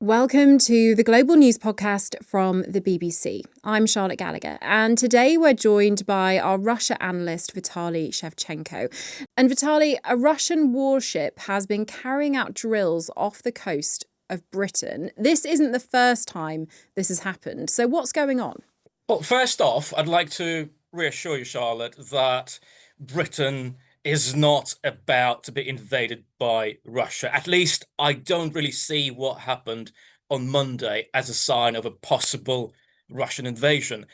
Welcome to the Global News Podcast from the BBC. I'm Charlotte Gallagher, and today we're joined by our Russia analyst, Vitaly Shevchenko. And Vitaly, a Russian warship has been carrying out drills off the coast of Britain. This isn't the first time this has happened. So what's going on? Well, first off, I'd like to reassure you, Charlotte, that Britain is not about to be invaded by Russia. At least I don't really see what happened on Monday as a sign of a possible Russian invasion.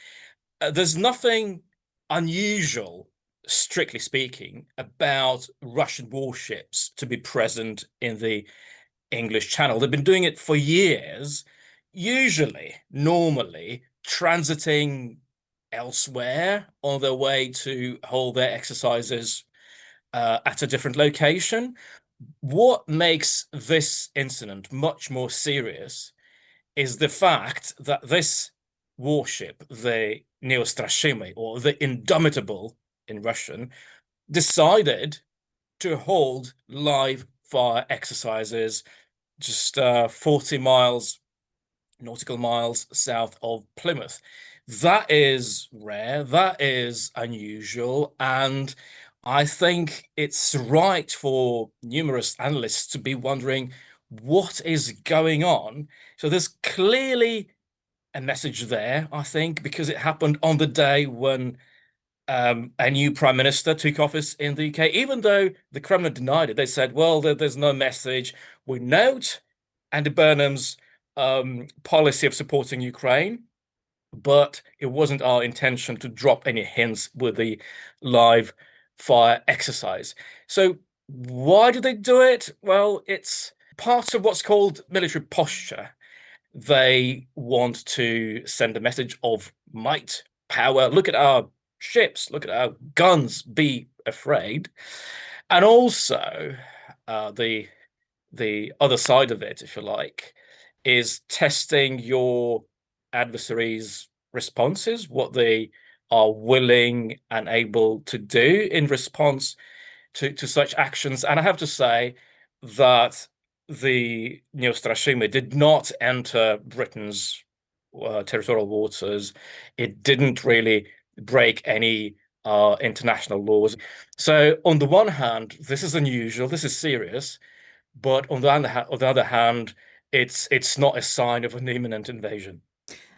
There's nothing unusual, strictly speaking, about Russian warships to be present in the English Channel. They've been doing it for years, usually, normally, transiting elsewhere on their way to hold their exercises at a different location. What makes this incident much more serious is the fact that this warship, the Neostrashimy, or the Indomitable in Russian, decided to hold live fire exercises just 40 nautical miles south of Plymouth. That is rare, that is unusual, and I think it's right for numerous analysts to be wondering what is going on. So there's clearly a message there, I think, because it happened on the day when a new prime minister took office in the UK, even though the Kremlin denied it. They said, well, there's no message. We note Andy Burnham's policy of supporting Ukraine, but it wasn't our intention to drop any hints with the live fire exercise. So why do they do it? Well, it's part of what's called military posture. They want to send a message of might, power. Look at our ships, look at our guns, be afraid. And also, the other side of it, if you like, is testing your adversary's responses, what they are willing and able to do in response to such actions. And I have to say that the Neostrashimy did not enter Britain's territorial waters. It didn't really break any international laws. So on the one hand, this is unusual, this is serious, but on the other hand, it's not a sign of an imminent invasion.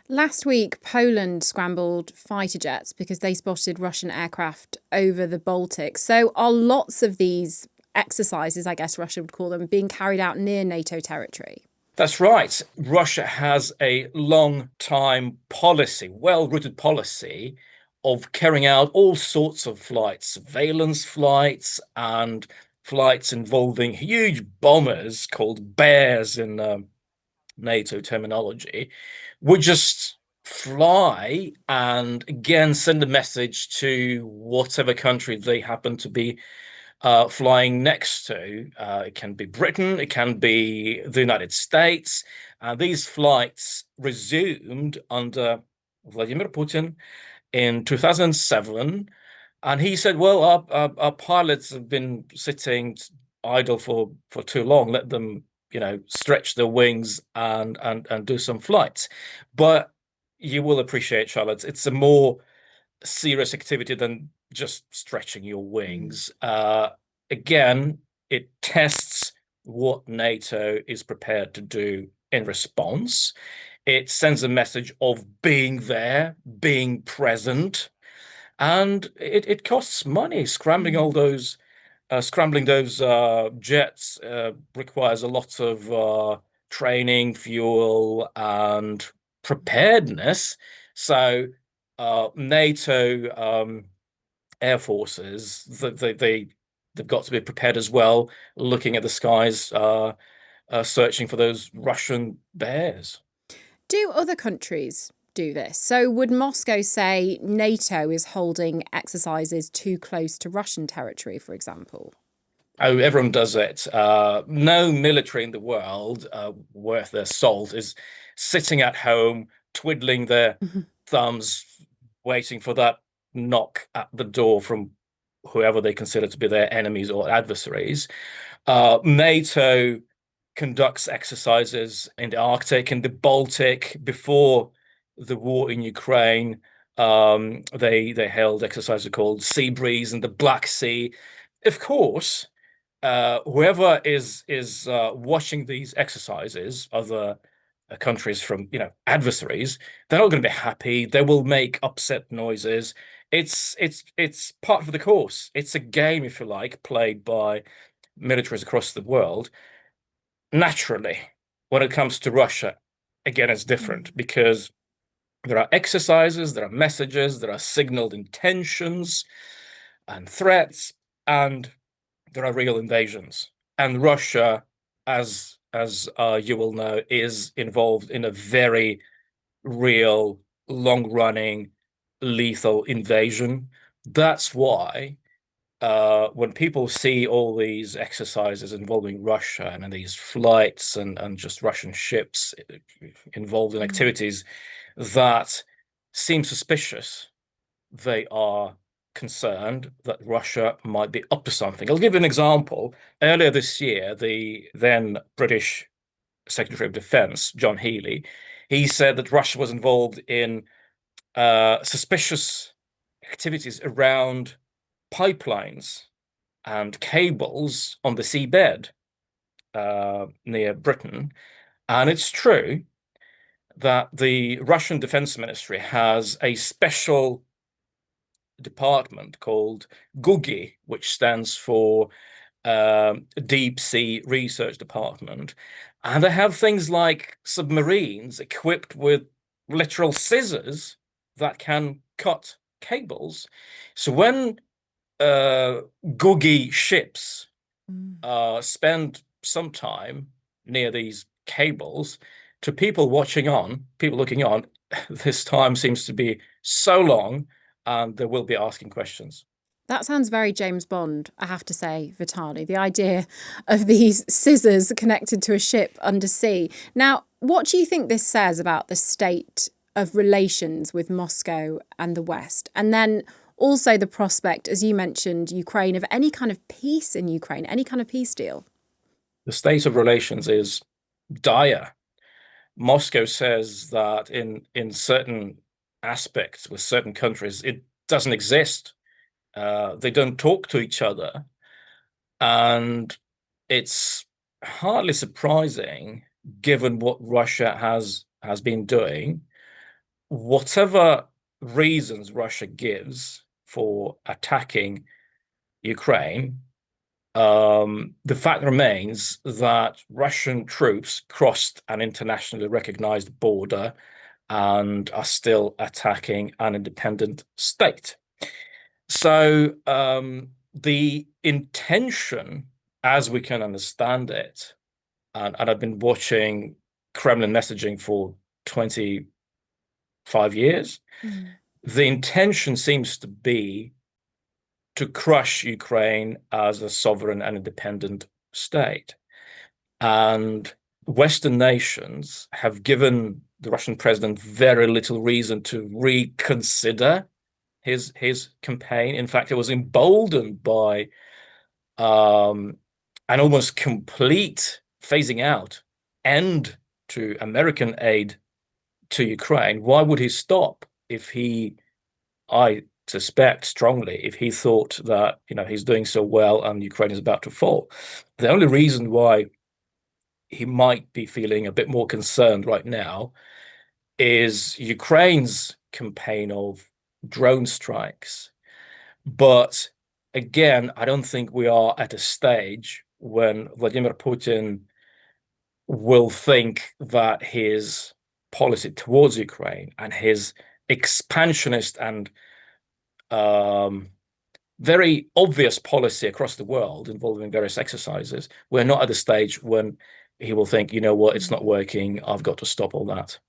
Last week, Poland scrambled fighter jets because they spotted Russian aircraft over the Baltic. So are lots of these exercises, I guess Russia would call them, being carried out near NATO territory? That's right. Russia has a long time policy, well-rooted policy of carrying out all sorts of flights, surveillance flights and flights involving huge bombers called bears in NATO terminology, would just fly and again send a message to whatever country they happen to be flying next to. It can be Britain, it can be the United States. These flights resumed under Vladimir Putin in 2007. And he said, well, our pilots have been sitting idle for too long. Let them, stretch their wings and do some flights. But you will appreciate, Charlotte, it's a more serious activity than just stretching your Mm. wings. Again, it tests what NATO is prepared to do in response. It sends a message of being there, being present, and it costs money. Mm. Scrambling those jets requires a lot of training, fuel, and preparedness. So NATO air forces, they've got to be prepared as well, looking at the skies, searching for those Russian bears. Do other countries do this? So would Moscow say NATO is holding exercises too close to Russian territory, for example? Oh, everyone does it. No military in the world worth their salt is sitting at home, twiddling their thumbs, waiting for that knock at the door from whoever they consider to be their enemies or adversaries. NATO conducts exercises in the Arctic and the Baltic. Before the war in Ukraine, they held exercises called Sea Breeze in the Black Sea. Of course, whoever is watching these exercises, other countries from adversaries, they're not going to be happy. They will make upset noises. It's part of the course. It's a game, if you like, played by militaries across the world. Naturally, when it comes to Russia, again, it's different because there are exercises, there are messages, there are signaled intentions and threats, and there are real invasions. And Russia, as you will know, is involved in a very real, long-running, lethal invasion. That's why when people see all these exercises involving Russia and these flights and just Russian ships involved in activities that seem suspicious, they are concerned that Russia might be up to something. I'll give you an example. Earlier this year, the then British Secretary of Defense, John Healey, he said that Russia was involved in suspicious activities around pipelines and cables on the seabed near Britain. And it's true that the Russian Defense Ministry has a special department called GUGI, which stands for Deep Sea Research Department. And they have things like submarines equipped with literal scissors that can cut cables. So when GUGI ships spend some time near these cables, to people watching on, people looking on, this time seems to be so long, and they will be asking questions. That sounds very James Bond, I have to say, Vitaly. The idea of these scissors connected to a ship undersea. Now, what do you think this says about the state of relations with Moscow and the West? And then also the prospect, as you mentioned, Ukraine, of any kind of peace in Ukraine, any kind of peace deal? The state of relations is dire. Moscow says that in certain aspects with certain countries, it doesn't exist. They don't talk to each other. And it's hardly surprising, given what Russia has been doing. Whatever reasons Russia gives for attacking Ukraine, the fact remains that Russian troops crossed an internationally recognized border and are still attacking an independent state. So the intention, as we can understand it, and I've been watching Kremlin messaging for 25 years, the intention seems to be to crush Ukraine as a sovereign and independent state. And Western nations have given the Russian president very little reason to reconsider his campaign. In fact, it was emboldened by an almost complete phasing out end to American aid to Ukraine. Why would he stop if I suspect strongly, if he thought that, he's doing so well and Ukraine is about to fall? The only reason why he might be feeling a bit more concerned right now is Ukraine's campaign of drone strikes. But again, I don't think we are at a stage when Vladimir Putin will think that his policy towards Ukraine and his expansionist and very obvious policy across the world involving various exercises, we're not at the stage when he will think, you know what, it's not working, I've got to stop all that.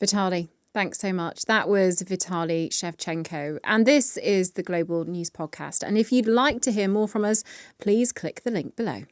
Vitaly, thanks so much. That was Vitaly Shevchenko. And this is the Global News Podcast. And if you'd like to hear more from us, please click the link below.